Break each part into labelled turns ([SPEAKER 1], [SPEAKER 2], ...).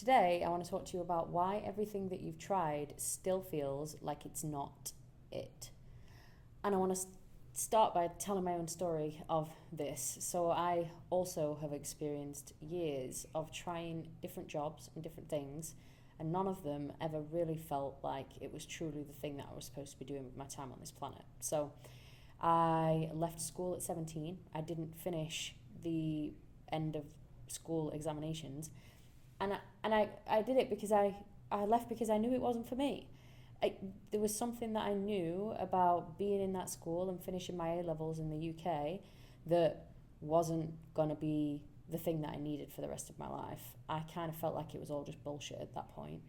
[SPEAKER 1] today I want to talk to you about why everything that you've tried still feels like it's not it. And I want to start by telling my own story of this. So I also have experienced years of trying different jobs and different things, and none of them ever really felt like it was truly the thing that I was supposed to be doing with my time on this planet. So I left school at 17. I didn't finish the end of school examinations, and I did it because I left because I knew it wasn't for me. There was something that I knew about being in that school and finishing my A-levels in the UK that wasn't going to be the thing that I needed for the rest of my life. I kind of felt like it was all just bullshit at that point.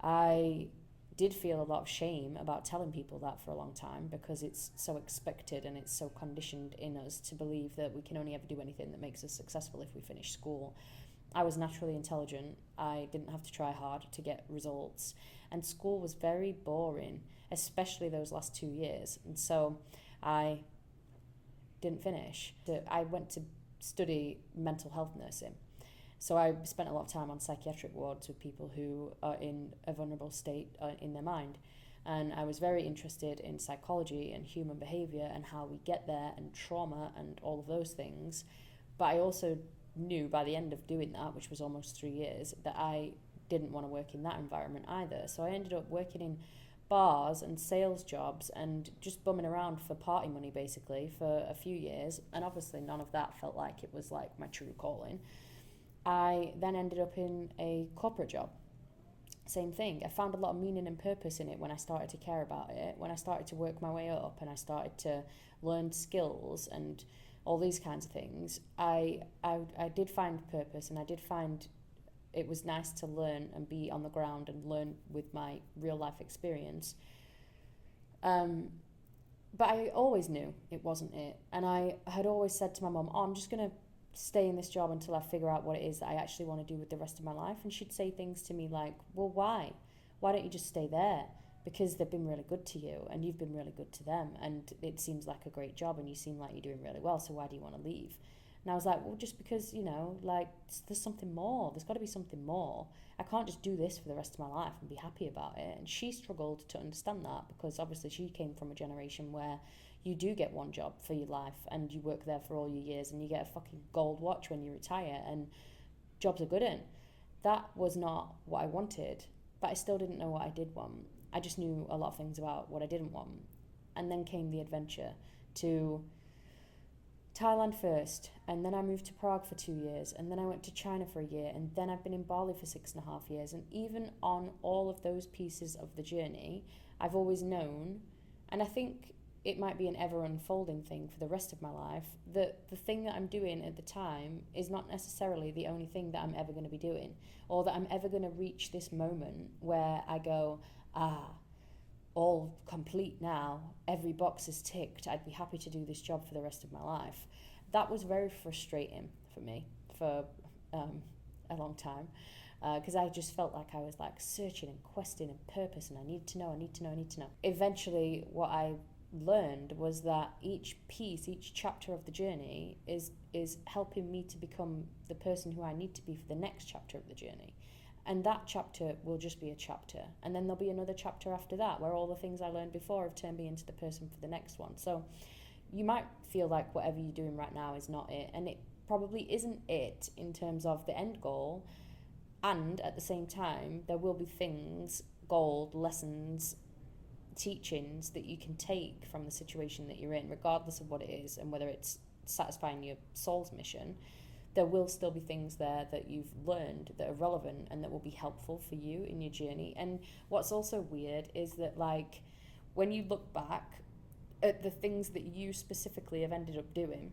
[SPEAKER 1] I did feel a lot of shame about telling people that for a long time, because it's so expected and it's so conditioned in us to believe that we can only ever do anything that makes us successful if we finish school. I was naturally intelligent. I didn't have to try hard to get results. And school was very boring, especially those last 2 years. And so I didn't finish. I went to study mental health nursing. So I spent a lot of time on psychiatric wards with people who are in a vulnerable state in their mind. And I was very interested in psychology and human behavior and how we get there and trauma and all of those things. But I also knew by the end of doing that, which was almost 3 years, that I didn't want to work in that environment either. So I ended up working in bars and sales jobs and just bumming around for party money basically for a few years. And obviously none of that felt like it was like my true calling. I then ended up in a corporate job. Same thing. I found a lot of meaning and purpose in it when I started to care about it, when I started to work my way up and I started to learn skills and all these kinds of things. I did find purpose, and I did find it was nice to learn and be on the ground and learn with my real life experience. But I always knew it wasn't it. And I had always said to my mum, I'm just going to stay in this job until I figure out what it is that I actually want to do with the rest of my life. And she'd say things to me like, well, why? Why don't you just stay there? Because they've been really good to you and you've been really good to them, and it seems like a great job and you seem like you're doing really well, so why do you want to leave? And I was like, well, just because, like, there's something more. There's got to be something more. I can't just do this for the rest of my life and be happy about it. And she struggled to understand that, because obviously she came from a generation where you do get one job for your life and you work there for all your years and you get a fucking gold watch when you retire and jobs are good in. That was not what I wanted, but I still didn't know what I did want. I just knew a lot of things about what I didn't want. And then came the adventure to Thailand first, and then I moved to Prague for 2 years, and then I went to China for a year, and then I've been in Bali for 6.5 years. And even on all of those pieces of the journey, I've always known, and I think it might be an ever unfolding thing for the rest of my life, that the thing that I'm doing at the time is not necessarily the only thing that I'm ever going to be doing, or that I'm ever going to reach this moment where I go, all complete now, every box is ticked, I'd be happy to do this job for the rest of my life. That was very frustrating for me for a long time, because I just felt like I was like searching and questing and purpose, and I need to know. Eventually what I learned was that each piece, each chapter of the journey is helping me to become the person who I need to be for the next chapter of the journey. And that chapter will just be a chapter, and then there'll be another chapter after that where all the things I learned before have turned me into the person for the next one. So you might feel like whatever you're doing right now is not it, and it probably isn't it in terms of the end goal. And at the same time, there will be things, gold, lessons, teachings that you can take from the situation that you're in, regardless of what it is and whether it's satisfying your soul's mission. There will still be things there that you've learned that are relevant and that will be helpful for you in your journey. And what's also weird is that, like, when you look back at the things that you specifically have ended up doing,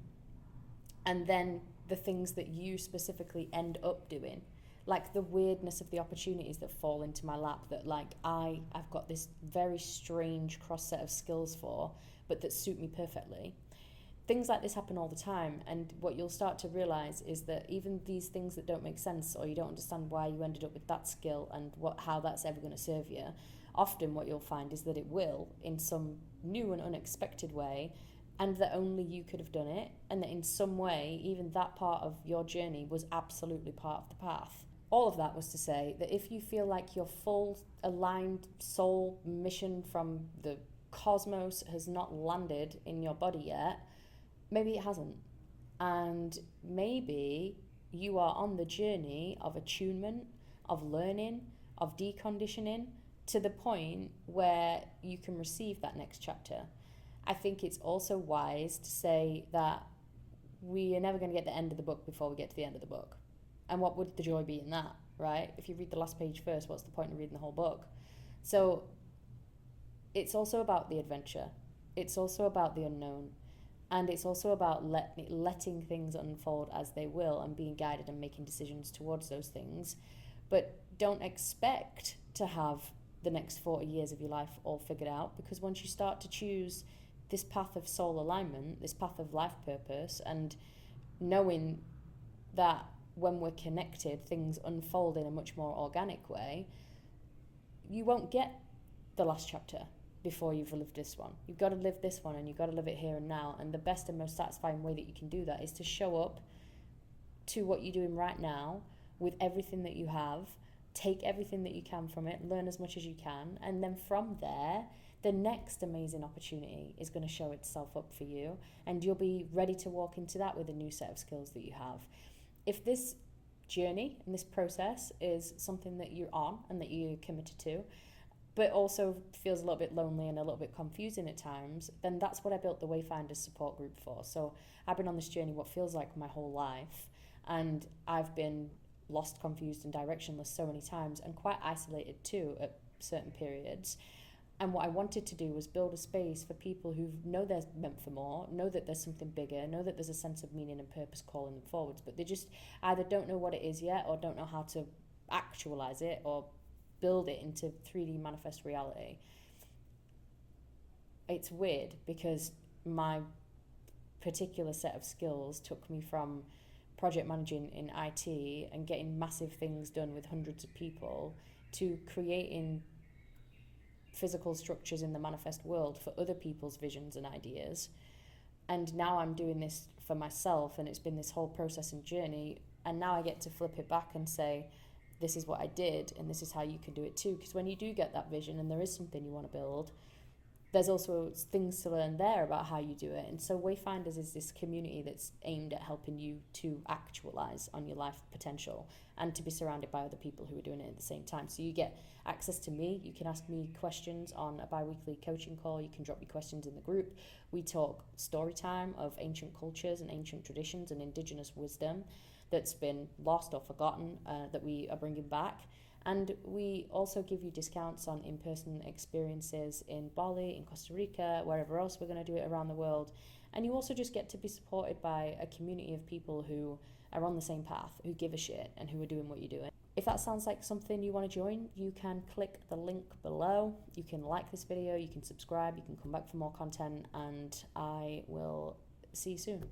[SPEAKER 1] and then the things that you specifically end up doing, like the weirdness of the opportunities that fall into my lap that, like, I've got this very strange cross set of skills for, but that suit me perfectly. Things like this happen all the time, and what you'll start to realise is that even these things that don't make sense, or you don't understand why you ended up with that skill and how that's ever going to serve you, often what you'll find is that it will, in some new and unexpected way, and that only you could have done it, and that in some way, even that part of your journey was absolutely part of the path. all of that was to say that if you feel like your full aligned soul mission from the cosmos has not landed in your body yet, maybe it hasn't. And maybe you are on the journey of attunement, of learning, of deconditioning to the point where you can receive that next chapter. I think it's also wise to say that we are never going to get the end of the book before we get to the end of the book. And what would the joy be in that, right? If you read the last page first, what's the point of reading the whole book? So it's also about the adventure. It's also about the unknown. And it's also about letting things unfold as they will and being guided and making decisions towards those things. But don't expect to have the next 40 years of your life all figured out, because once you start to choose this path of soul alignment, this path of life purpose, and knowing that when we're connected, things unfold in a much more organic way, you won't get the last chapter before you've lived this one. You've got to live this one, and you've got to live it here and now. And the best and most satisfying way that you can do that is to show up to what you're doing right now with everything that you have, take everything that you can from it, learn as much as you can, and then from there, the next amazing opportunity is going to show itself up for you, and you'll be ready to walk into that with a new set of skills that you have. If this journey and this process is something that you're on and that you're committed to, but also feels a little bit lonely and a little bit confusing at times, then that's what I built the Wayfinders support group for. So I've been on this journey what feels like my whole life, and I've been lost, confused and directionless so many times, and quite isolated too at certain periods. And what I wanted to do was build a space for people who know they're meant for more, know that there's something bigger, know that there's a sense of meaning and purpose calling them forwards, but they just either don't know what it is yet or don't know how to actualize it or build it into 3D manifest reality. It's weird because my particular set of skills took me from project managing in IT and getting massive things done with hundreds of people to creating physical structures in the manifest world for other people's visions and ideas. And now I'm doing this for myself, and it's been this whole process and journey, and now I get to flip it back and say, this is what I did and this is how you can do it too. Because when you do get that vision and there is something you want to build, there's also things to learn there about how you do it. And so Wayfinders is this community that's aimed at helping you to actualize on your life potential and to be surrounded by other people who are doing it at the same time. So you get access to me. You can ask me questions on a bi-weekly coaching call. You can drop me questions in the group. We talk story time of ancient cultures and ancient traditions and indigenous wisdom that's been lost or forgotten that we are bringing back. And we also give you discounts on in-person experiences in Bali, in Costa Rica, wherever else we're going to do it around the world. And you also just get to be supported by a community of people who are on the same path, who give a shit and who are doing what you're doing. If that sounds like something you want to join, you can click the link below. You can like this video, you can subscribe, you can come back for more content, and I will see you soon.